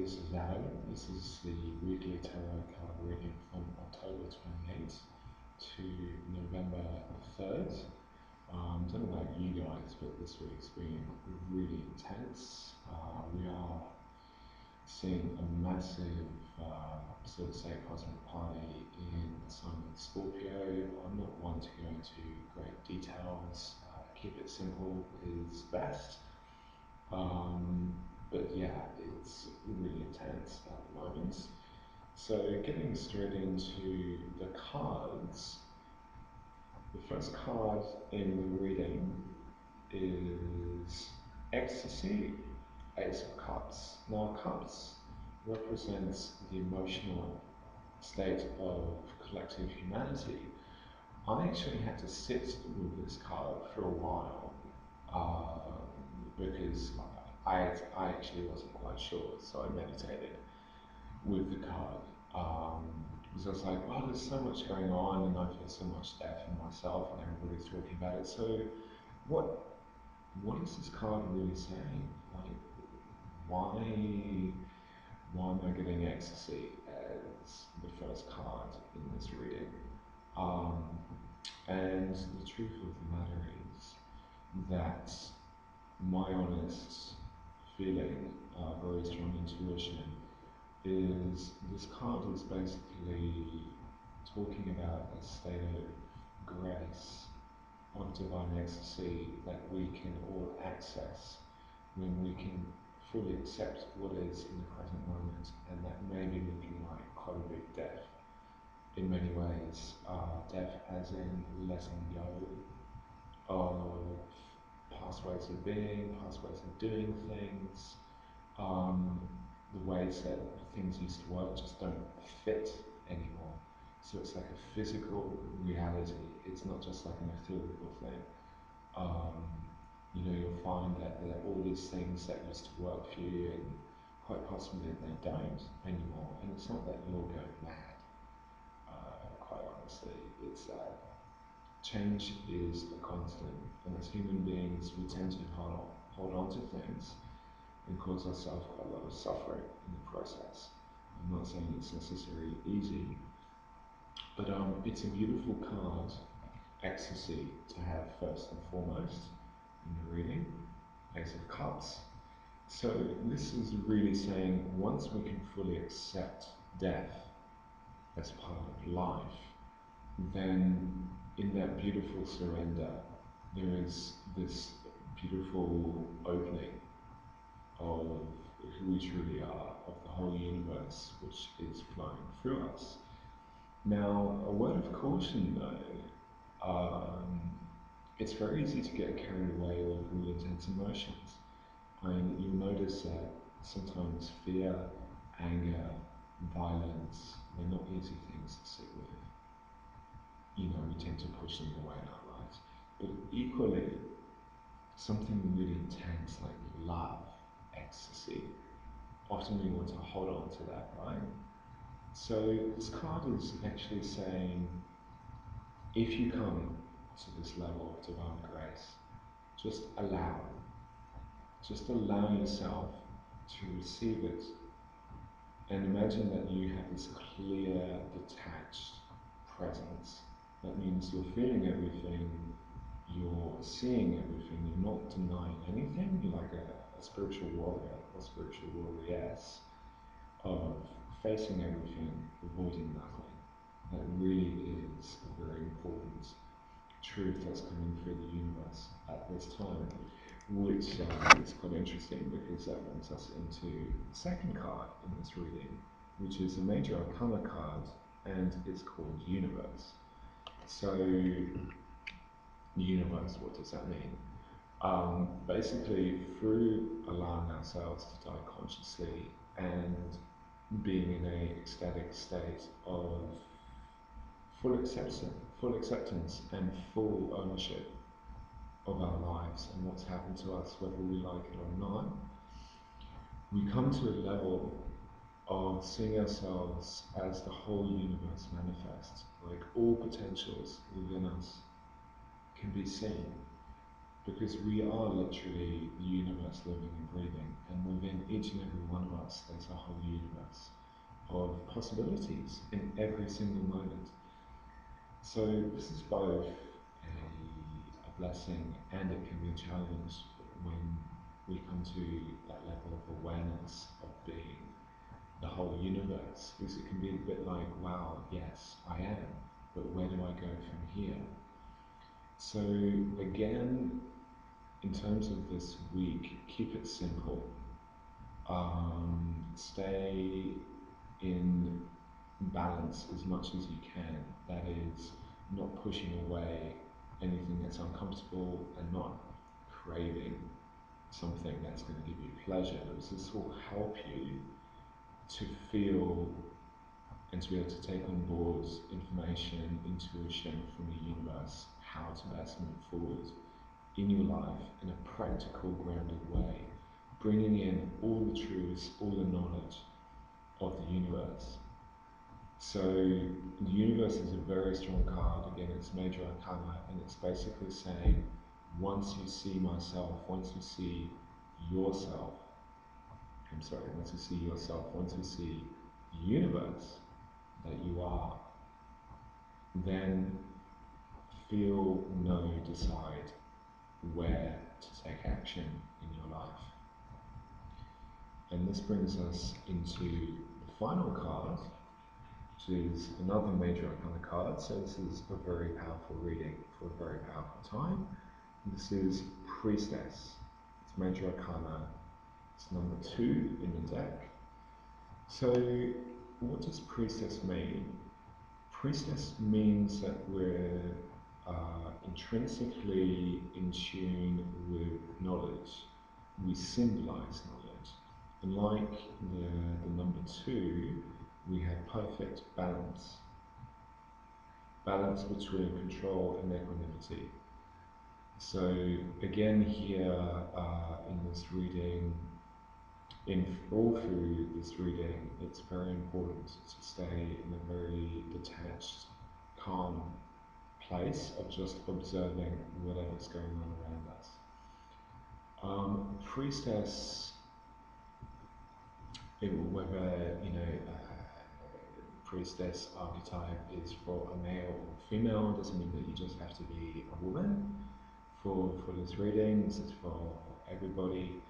this is Adam. This is the weekly tarot card reading from October 28th to November 3rd. I don't know about you guys, but this week's been really intense. We are seeing a massive, sort of say, cosmic party in the sign of Scorpio. I'm not one to go into great details. Keep it simple is best. But yeah, it's really intense at the moment. So getting straight into the cards, the first card in the reading is Ecstasy, Ace of Cups. Now Cups represents the emotional state of collective humanity. I actually had to sit with this card for a while because I actually wasn't quite sure, so I meditated with the card. Because I was like, wow, there's so much going on, and I feel so much depth in myself, and everybody's talking about it. So, what is this card really saying? Like, why am I getting Ecstasy as the first card in this reading? And the truth of the matter is that my honest feeling, very strong intuition, is this card is basically talking about a state of grace, of divine ecstasy that we can all access when we can fully accept what is in the present moment, and that may be looking like quite a big death in many ways. Death as in letting go of past ways of being, past ways of doing things, the ways that things used to work just don't fit anymore. So it's like a physical reality. It's not just like an ethereal thing. You'll find that there are all these things that used to work for you, and quite possibly they don't anymore. And it's not that you're going mad. Quite honestly, it's that change is a constant, and as human beings, we tend to hold on to things and cause ourselves quite a lot of suffering in the process. I'm not saying it's necessarily easy, but it's a beautiful card, Ecstasy, to have first and foremost in the reading, Ace of Cups. So this is really saying once we can fully accept death as part of life, then in that beautiful surrender, there is this beautiful opening of who we truly are, of the whole universe which is flowing through us. Now, a word of caution though, it's very easy to get carried away with really intense emotions. You'll notice that sometimes fear, anger, violence, they're not easy things to sit with. We tend to push them away in our lives. But equally, something really intense like love, ecstasy, often we want to hold on to that, right? So this card is actually saying, if you come to this level of divine grace, just allow yourself to receive it, and imagine that you have this clear, detached presence. That means you're feeling everything, you're seeing everything, you're not denying anything. You're like a spiritual warrior or spiritual warrioress of facing everything, avoiding nothing. That really is a very important truth that's coming through the universe at this time, which is quite interesting because that brings us into the second card in this reading, which is a major arcana card, and it's called Universe. So, universe, what does that mean? Basically, through allowing ourselves to die consciously and being in an ecstatic state of full acceptance and full ownership of our lives and what's happened to us, whether we like it or not, we come to a level of seeing ourselves as the whole universe manifests, like all potentials within us can be seen, because we are literally the universe living and breathing, and within each and every one of us there's a whole universe of possibilities in every single moment. So this is both a blessing and it can be a challenge when we come to that level of awareness of being the whole universe, because it can be a bit like, wow, yes, I am, but where do I go from here? So again, in terms of this week, keep it simple. Stay in balance as much as you can. That is, not pushing away anything that's uncomfortable and not craving something that's going to give you pleasure. Because this will help you to feel and to be able to take on board information, intuition from the universe, how to best move forward in your life in a practical, grounded way, bringing in all the truths, all the knowledge of the universe. So the universe is a very strong card. Again, it's major arcana, and it's basically saying, once you see myself, once you see yourself, once you see yourself, once you see the universe that you are, then feel, know, decide where to take action in your life. And this brings us into the final card, which is another major arcana card. So this is a very powerful reading for a very powerful time. And this is Priestess. It's major arcana. It's number 2 in the deck. So what does Priestess mean? Priestess means that we're intrinsically in tune with knowledge. We symbolize knowledge. And like the number 2, we have perfect balance. Balance between control and equanimity. So again here in this reading, all through this reading, it's very important to stay in a very detached, calm place of just observing whatever's going on around us. Priestess, whether priestess archetype is for a male or female, doesn't mean that you just have to be a woman. For this reading, this is for everybody.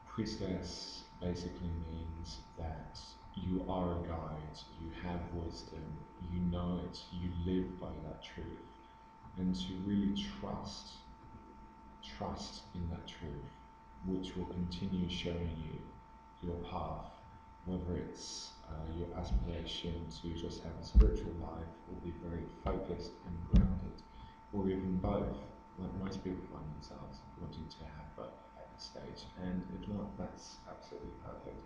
Priestess basically means that you are a guide, you have wisdom, you know it, you live by that truth, and to really trust in that truth, which will continue showing you your path, whether it's your aspiration to just have a spiritual life or be very focused and grounded, or even both, like most people find themselves wanting to have both at this stage, and if not, that's absolutely perfect.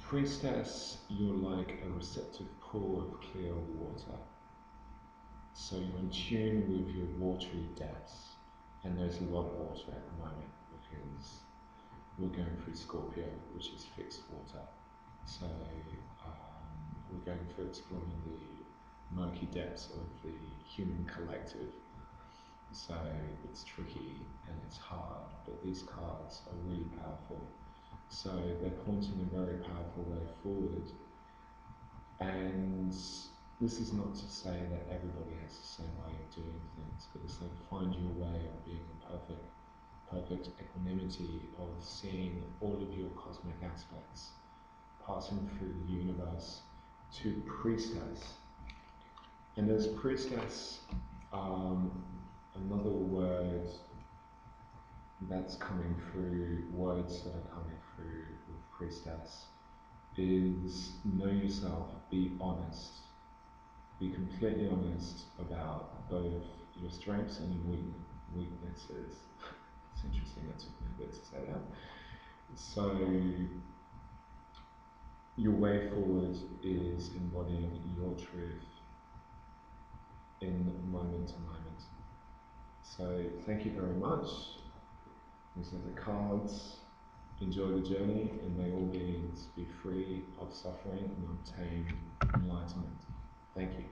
Priestess, you're like a receptive pool of clear water. So you're in tune with your watery depths, and there's a lot of water at the moment because we're going through Scorpio, which is fixed water. So we're going through exploring the murky depths of the human collective. So it's tricky and it's hard, but these cards are really powerful. So they're pointing a very powerful way forward. And this is not to say that everybody has the same way of doing things, but it's like find your way of being in perfect equanimity, of seeing all of your cosmic aspects, passing through the universe to Priestess. And as Priestess, another word that's coming through, words that are coming through with Priestess, is know yourself, be honest. Be completely honest about both your strengths and your weaknesses. It's interesting, that took me a bit to say that. So, your way forward is embodying your truth in moment to moment. So, thank you very much. These are the cards. Enjoy the journey, and may all beings be free of suffering and obtain enlightenment. Thank you.